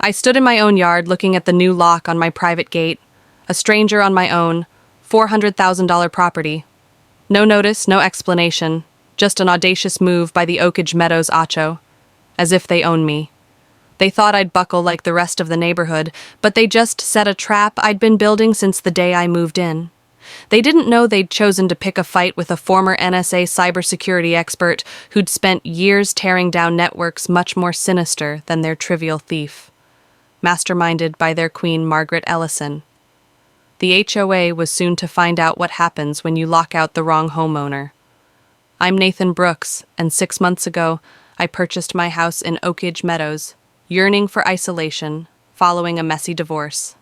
I stood in my own yard looking at the new lock on my private gate, a stranger on my own, $400,000 property. No notice, no explanation, just an audacious move by the Oakage Meadows Acho, as if they own me. They thought I'd buckle like the rest of the neighborhood, but they just set a trap I'd been building since the day I moved in. They didn't know they'd chosen to pick a fight with a former NSA cybersecurity expert who'd spent years tearing down networks much more sinister than their trivial thief. Masterminded by their queen Margaret Ellison. The HOA was soon to find out what happens when you lock out the wrong homeowner. I'm Nathan Brooks, and 6 months ago, I purchased my house in Oakage Meadows, yearning for isolation, following a messy divorce.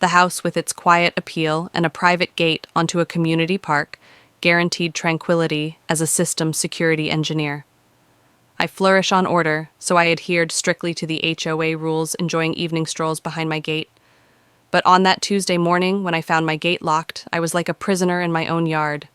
The house, with its quiet appeal and a private gate onto a community park, guaranteed tranquility as a systems security engineer. I flourish on order, so I adhered strictly to the HOA rules, enjoying evening strolls behind my gate. But on that Tuesday morning, when I found my gate locked, I was like a prisoner in my own yard.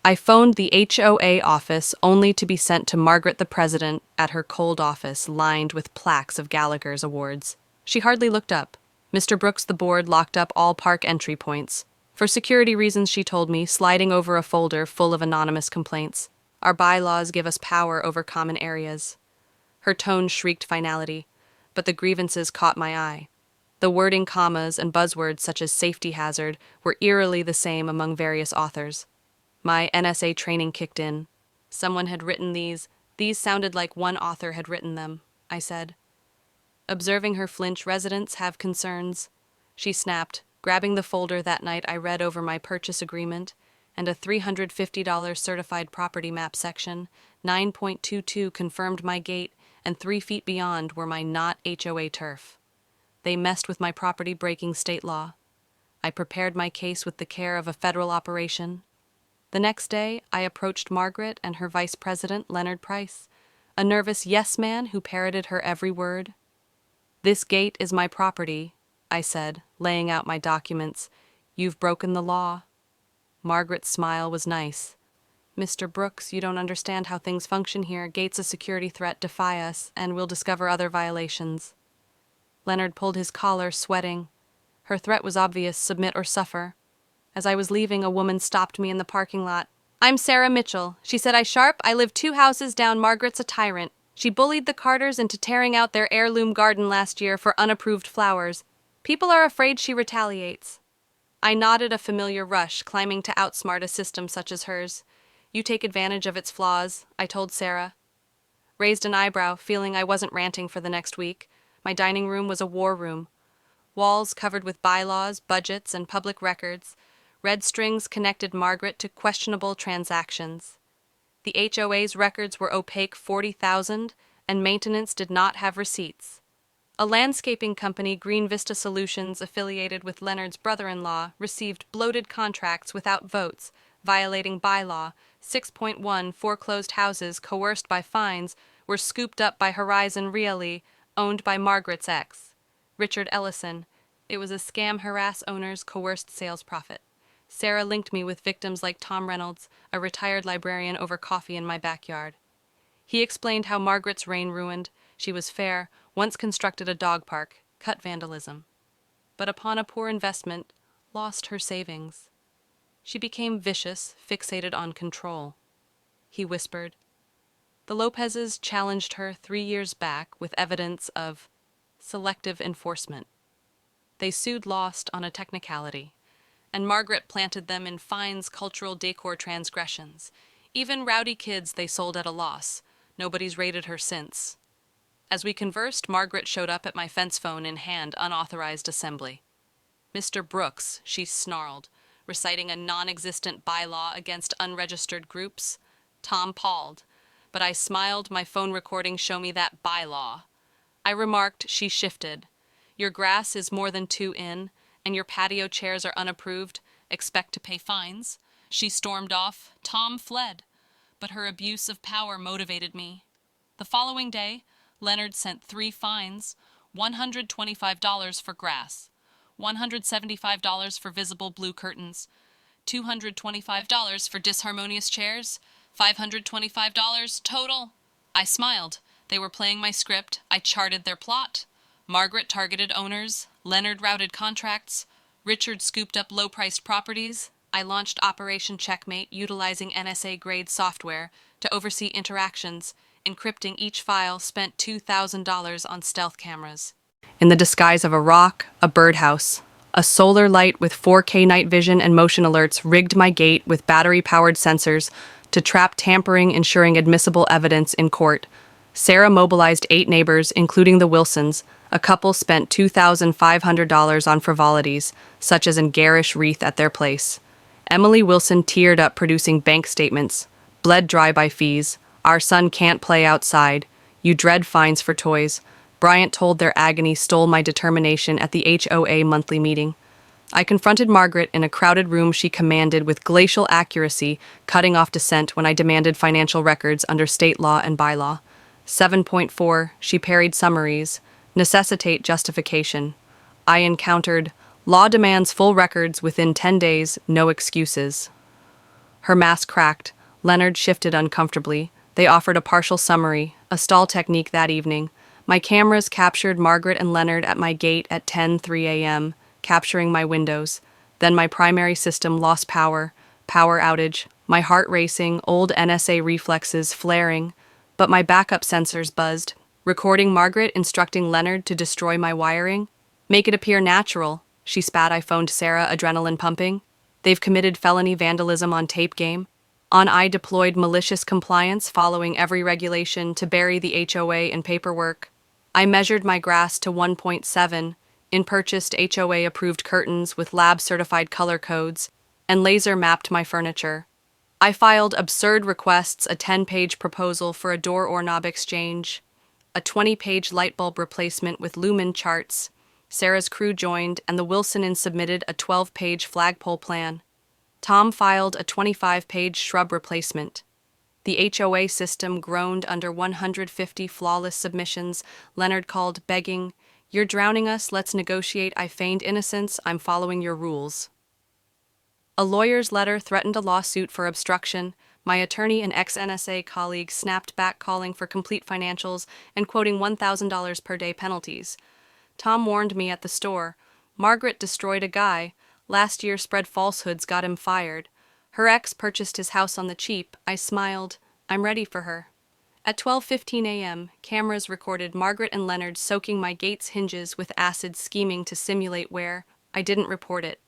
I phoned the HOA office only to be sent to Margaret the President at her cold office lined with plaques of Gallagher's awards. She hardly looked up. Mr. Brooks, the board, locked up all park entry points. For security reasons, she told me, sliding over a folder full of anonymous complaints. Our bylaws give us power over common areas. Her tone shrieked finality, but the grievances caught my eye. The wording, commas, and buzzwords such as safety hazard were eerily the same among various authors. My NSA training kicked in. Someone had written these. These sounded like one author had written them, I said. Observing her flinch, residents have concerns. She snapped. Grabbing the folder that night, I read over my purchase agreement and a $350 certified property map section. 9.22 confirmed my gate, and 3 feet beyond were my not HOA turf. They messed with my property, breaking state law. I prepared my case with the care of a federal operation. The next day, I approached Margaret and her vice president, Leonard Price, a nervous yes man who parroted her every word. "This gate is my property," I said, laying out my documents. "You've broken the law." Margaret's smile was nice. "Mr. Brooks, you don't understand how things function here. Gate's a security threat. Defy us, and we'll discover other violations." Leonard pulled his collar, sweating. Her threat was obvious: submit or suffer. As I was leaving, a woman stopped me in the parking lot. "I'm Sarah Mitchell," she said. I live 2 houses down. Margaret's a tyrant. She bullied the Carters into tearing out their heirloom garden last year for unapproved flowers. People are afraid she retaliates." I nodded a familiar rush, climbing to outsmart a system such as hers. "You take advantage of its flaws," I told Sarah. Raised an eyebrow, feeling I wasn't ranting for the next week. My dining room was a war room. Walls covered with bylaws, budgets, and public records. Red strings connected Margaret to questionable transactions. The HOA's records were opaque 40,000, and maintenance did not have receipts. A landscaping company, Green Vista Solutions, affiliated with Leonard's brother-in-law, received bloated contracts without votes, violating bylaw. 6.1 foreclosed houses, coerced by fines, were scooped up by Horizon Realty, owned by Margaret's ex, Richard Ellison. It was a scam. Harass owners, coerced sales profit. Sarah linked me with victims like Tom Reynolds, a retired librarian, over coffee in my backyard. He explained how Margaret's reign ruined. She was fair, once constructed a dog park, cut vandalism. But upon a poor investment, lost her savings. She became vicious, fixated on control. He whispered. The Lopezes challenged her 3 years back with evidence of selective enforcement. They sued, lost on a technicality, and Margaret planted them in fines, cultural decor transgressions. Even rowdy kids they sold at a loss. Nobody's raided her since. As we conversed, Margaret showed up at my fence phone in hand, unauthorized assembly. "Mr. Brooks," she snarled, reciting a non-existent bylaw against unregistered groups. Tom palled, but I smiled. My phone recordings show me that bylaw. I remarked. She shifted. "Your grass is more than 2 in, and your patio chairs are unapproved. Expect to pay fines." She stormed off. Tom fled, but her abuse of power motivated me. The following day, Leonard sent 3 fines: $125 for grass, $175 for visible blue curtains, $225 for disharmonious chairs, $525 total. I smiled. They were playing my script. I charted their plot. Margaret targeted owners, Leonard routed contracts, Richard scooped up low-priced properties. I launched Operation Checkmate utilizing NSA-grade software to oversee interactions, encrypting each file, spent $2,000 on stealth cameras. In the disguise of a rock, a birdhouse, a solar light with 4K night vision and motion alerts rigged my gate with battery-powered sensors to trap tampering, ensuring admissible evidence in court. Sarah mobilized 8 neighbors, including the Wilsons. A couple spent $2,500 on frivolities, such as a garish wreath at their place. Emily Wilson teared up producing bank statements, bled dry by fees. Our son can't play outside. You dread fines for toys. Bryant told their agony stole my determination at the HOA monthly meeting. I confronted Margaret in a crowded room she commanded with glacial accuracy, cutting off dissent when I demanded financial records under state law and bylaw. 7.4, she parried summaries. Necessitate justification. I encountered, law demands full records within 10 days, no excuses. Her mask cracked. Leonard shifted uncomfortably. They offered a partial summary, a stall technique that evening. My cameras captured Margaret and Leonard at my gate at 10:03 a.m., capturing my windows. Then my primary system lost power outage, my heart racing, old NSA reflexes flaring, but my backup sensors buzzed, recording Margaret instructing Leonard to destroy my wiring. Make it appear natural, she spat. I phoned Sarah, adrenaline pumping. They've committed felony vandalism on tape game. I deployed malicious compliance, following every regulation to bury the HOA in paperwork. I measured my grass to 1.7, purchased HOA-approved curtains with lab-certified color codes, and laser-mapped my furniture. I filed absurd requests, a 10-page proposal for a door or knob exchange, a 20-page light bulb replacement with lumen charts. Sarah's crew joined, and the Wilsonins submitted a 12-page flagpole plan. Tom filed a 25-page shrub replacement. The HOA system groaned under 150 flawless submissions. Leonard called, begging, "You're drowning us, let's negotiate." I feigned innocence, "I'm following your rules." A lawyer's letter threatened a lawsuit for obstruction. My attorney and ex-NSA colleague snapped back, calling for complete financials and quoting $1,000 per day penalties. Tom warned me at the store. Margaret destroyed a guy. Last year spread falsehoods, got him fired. Her ex purchased his house on the cheap. I smiled. I'm ready for her. At 12:15 a.m., cameras recorded Margaret and Leonard soaking my gate's hinges with acid, scheming to simulate wear. I didn't report it.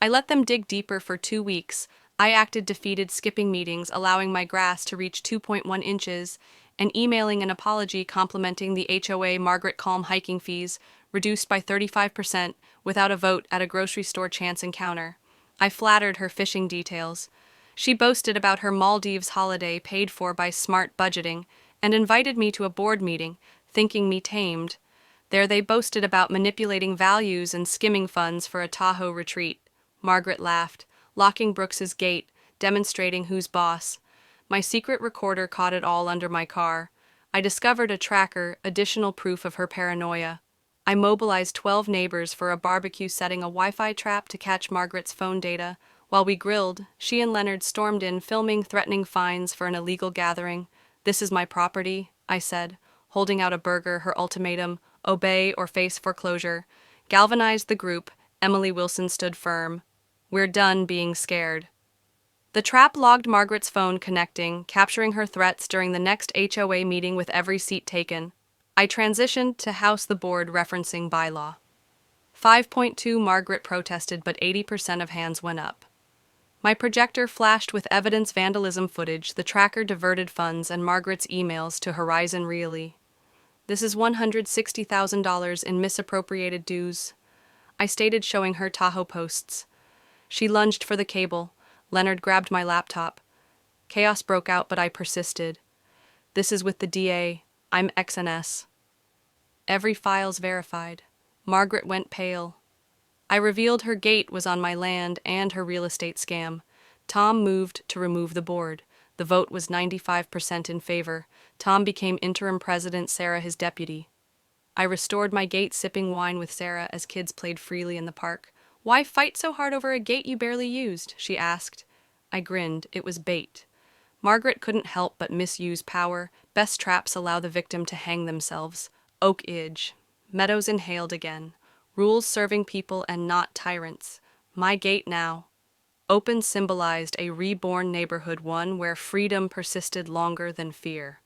I let them dig deeper for 2 weeks. I acted defeated, skipping meetings, allowing my grass to reach 2.1 inches, and emailing an apology complimenting the HOA. Margaret calm hiking fees, reduced by 35%, without a vote at a grocery store chance encounter. I flattered her fishing details. She boasted about her Maldives holiday paid for by smart budgeting, and invited me to a board meeting, thinking me tamed. There they boasted about manipulating values and skimming funds for a Tahoe retreat. Margaret laughed, locking Brooks's gate, demonstrating who's boss. My secret recorder caught it all under my car. I discovered a tracker, additional proof of her paranoia. I mobilized 12 neighbors for a barbecue, setting a Wi-Fi trap to catch Margaret's phone data. While we grilled, she and Leonard stormed in, filming, threatening fines for an illegal gathering. "This is my property," I said, holding out a burger. Her ultimatum, obey or face foreclosure, galvanized the group. Emily Wilson stood firm. We're done being scared. The trap logged Margaret's phone, connecting, capturing her threats during the next HOA meeting with every seat taken. I transitioned to house the board, referencing bylaw. 5.2 Margaret protested, but 80% of hands went up. My projector flashed with evidence vandalism footage. The tracker diverted funds and Margaret's emails to Horizon Realty. This is $160,000 in misappropriated dues, I stated, showing her Tahoe posts. She lunged for the cable. Leonard grabbed my laptop. Chaos broke out, but I persisted. This is with the DA. I'm XNS. Every file's verified. Margaret went pale. I revealed her gate was on my land and her real estate scam. Tom moved to remove the board. The vote was 95% in favor. Tom became interim president, Sarah his deputy. I restored my gate, sipping wine with Sarah as kids played freely in the park. "Why fight so hard over a gate you barely used?" she asked. I grinned. It was bait. Margaret couldn't help but misuse power. Best traps allow the victim to hang themselves. Oak Idge. Meadows inhaled again. Rules serving people and not tyrants. My gate now. Open symbolized a reborn neighborhood, one where freedom persisted longer than fear.